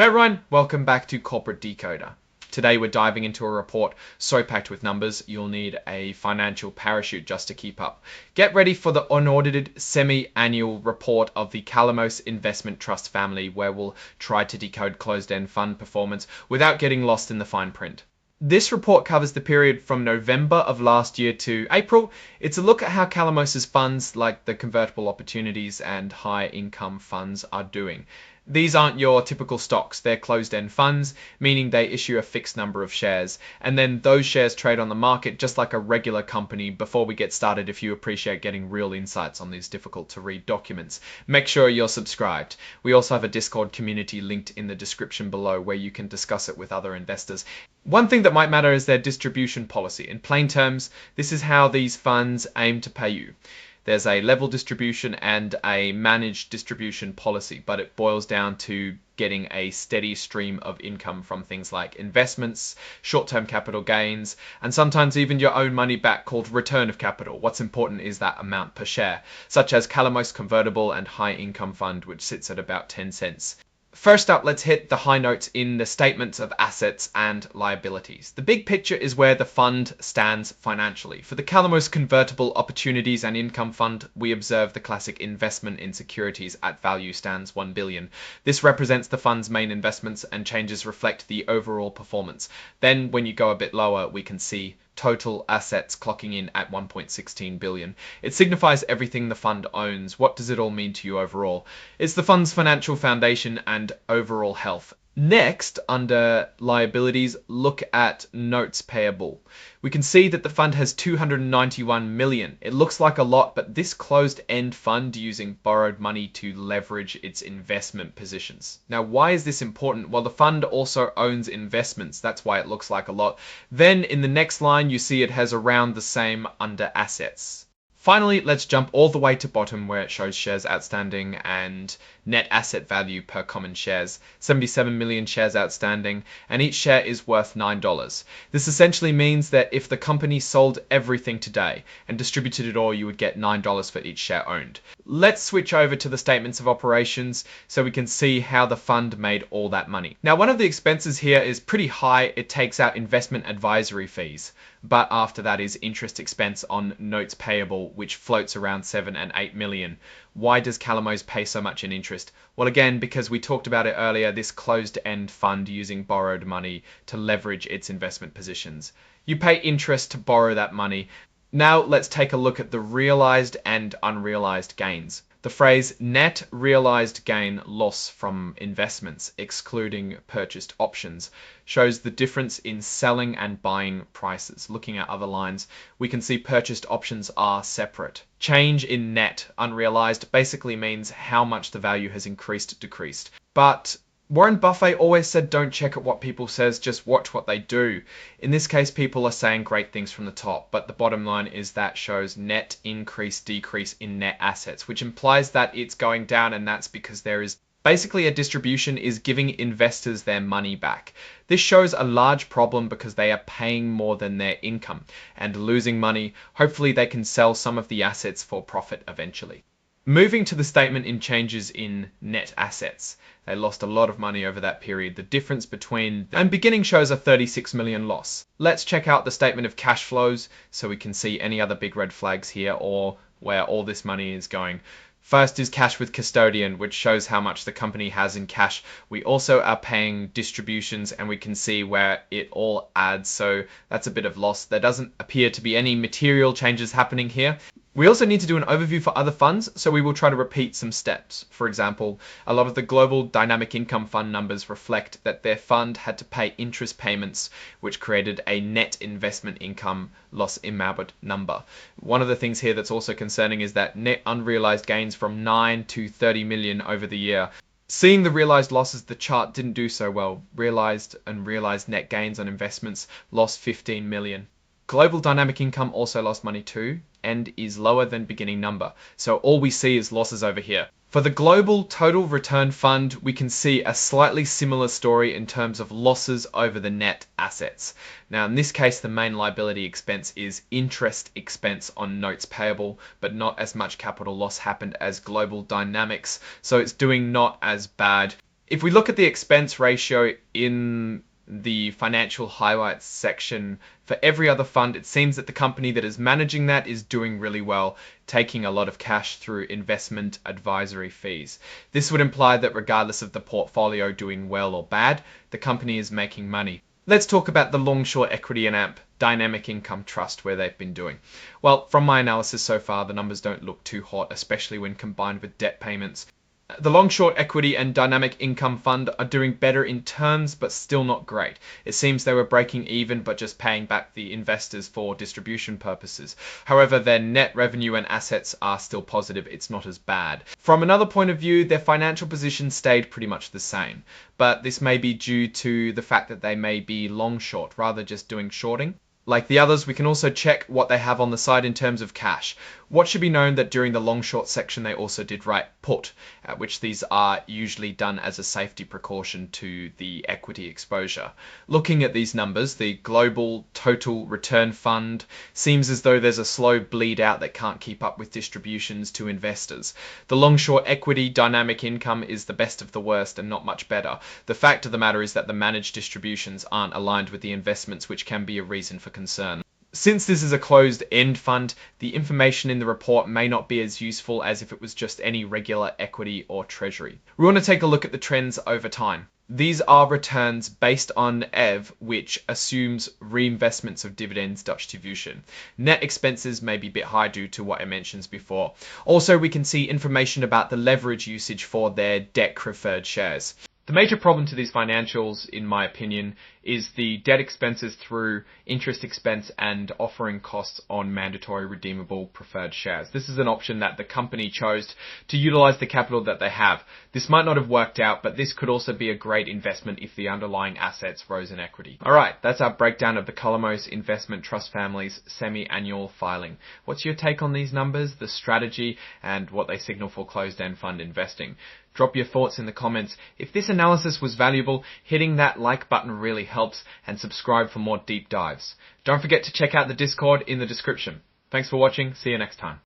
Hey everyone, welcome back to Corporate Decoder. Today we're diving into a report so packed with numbers you'll need a financial parachute just to keep up. Get ready for the unaudited semi-annual report of the Calamos Investment Trust family, where we'll try to decode closed-end fund performance without getting lost in the fine print. This report covers the period from November of last year to April. It's a look at how Calamos's funds like the convertible opportunities and high income funds are doing. These aren't your typical stocks, they're closed-end funds, meaning they issue a fixed number of shares, and then those shares trade on the market just like a regular company. Before we get started, if you appreciate getting real insights on these difficult to read documents, make sure you're subscribed. We also have a Discord community linked in the description below where you can discuss it with other investors. One thing that might matter is their distribution policy. In plain terms, this is how these funds aim to pay you. There's a level distribution and a managed distribution policy, but it boils down to getting a steady stream of income from things like investments, short-term capital gains, and sometimes even your own money back, called return of capital. What's important is that amount per share, such as Calamos Convertible and High Income Fund, which sits at about 10 cents. First up, let's hit the high notes in the statements of assets and liabilities. The big picture is where the fund stands financially. For the Calamos Convertible Opportunities and Income Fund, we observe the classic investment in securities at value stands 1 billion. This represents the fund's main investments, and changes reflect the overall performance. Then when you go a bit lower, we can see total assets clocking in at 1.16 billion. It signifies everything the fund owns. What does it all mean to you overall? It's the fund's financial foundation and overall health. Next, under liabilities, look at notes payable. We can see that the fund has 291 million. It looks like a lot, but this closed-end fund using borrowed money to leverage its investment positions. Now, why is this important? Well, the fund also owns investments. That's why it looks like a lot. Then in the next line, you see it has around the same under assets. Finally, let's jump all the way to bottom where it shows shares outstanding and net asset value per common shares. 77 million shares outstanding, and each share is worth $9. This essentially means that if the company sold everything today and distributed it all, you would get $9 for each share owned. Let's switch over to the statements of operations so we can see how the fund made all that money. Now, one of the expenses here is pretty high. It takes out investment advisory fees, but after that is interest expense on notes payable, which floats around 7 and 8 million. Why does Calamos pay so much in interest? Well, again, because we talked about it earlier, this closed-end fund using borrowed money to leverage its investment positions. You pay interest to borrow that money. Now let's take a look at the realized and unrealized gains. The phrase net realized gain loss from investments, excluding purchased options, shows the difference in selling and buying prices. Looking at other lines, we can see purchased options are separate. Change in net unrealized basically means how much the value has increased, decreased. But Warren Buffett always said don't check at what people says, just watch what they do. In this case, people are saying great things from the top, but the bottom line is that shows net increase, decrease in net assets, which implies that it's going down, and that's because there is basically a distribution is giving investors their money back. This shows a large problem because they are paying more than their income and losing money. Hopefully they can sell some of the assets for profit eventually. Moving to the statement in changes in net assets. They lost a lot of money over that period. The difference between and beginning shows a 36 million loss. Let's check out the statement of cash flows so we can see any other big red flags here or where all this money is going. First is cash with custodian, which shows how much the company has in cash. We also are paying distributions, and we can see where it all adds, so that's a bit of loss. There doesn't appear to be any material changes happening here. We also need to do an overview for other funds, so we will try to repeat some steps. For example, a lot of the global dynamic income fund numbers reflect that their fund had to pay interest payments, which created a net investment income loss IMAB number. One of the things here that's also concerning is that net unrealized gains from 9 to 30 million over the year. Seeing the realized losses, the chart didn't do so well. Realized and realized net gains on investments lost 15 million. Global dynamic income also lost money too, and is lower than beginning number. So all we see is losses over here. For the Global Total Return Fund, we can see a slightly similar story in terms of losses over the net assets. Now, in this case, the main liability expense is interest expense on notes payable, but not as much capital loss happened as Global Dynamics, so it's doing not as bad. If we look at the expense ratio in the financial highlights section for every other fund, it seems that the company that is managing that is doing really well, taking a lot of cash through investment advisory fees. This would imply that regardless of the portfolio doing well or bad, the company is making money. Let's talk about the long-short equity and AMP dynamic income trust, where they've been doing. Well, from my analysis so far, the numbers don't look too hot, especially when combined with debt payments. The long-short equity and dynamic income fund are doing better in turns, but still not great. It seems they were breaking even, but just paying back the investors for distribution purposes. However, their net revenue and assets are still positive. It's not as bad. From another point of view, their financial position stayed pretty much the same, but this may be due to the fact that they may be long-short rather just doing shorting. Like the others, we can also check what they have on the side in terms of cash. What should be known that during the long-short section, they also did write put, which these are usually done as a safety precaution to the equity exposure. Looking at these numbers, the global total return fund seems as though there's a slow bleed out that can't keep up with distributions to investors. The long-short equity dynamic income is the best of the worst and not much better. The fact of the matter is that the managed distributions aren't aligned with the investments, which can be a reason for concern. Since this is a closed-end fund, the information in the report may not be as useful as if it was just any regular equity or treasury. We want to take a look at the trends over time. These are returns based on EV, which assumes reinvestments of dividends distribution. Net expenses may be a bit high due to what I mentioned before. Also, we can see information about the leverage usage for their debt preferred shares. The major problem to these financials, in my opinion, is the debt expenses through interest expense and offering costs on mandatory redeemable preferred shares. This is an option that the company chose to utilize the capital that they have. This might not have worked out, but this could also be a great investment if the underlying assets rose in equity. Alright, that's our breakdown of the Calamos Investment Trust Family's semi-annual filing. What's your take on these numbers, the strategy, and what they signal for closed-end fund investing? Drop your thoughts in the comments. If this analysis was valuable, hitting that like button really helps, and subscribe for more deep dives. Don't forget to check out the Discord in the description. Thanks for watching. See you next time.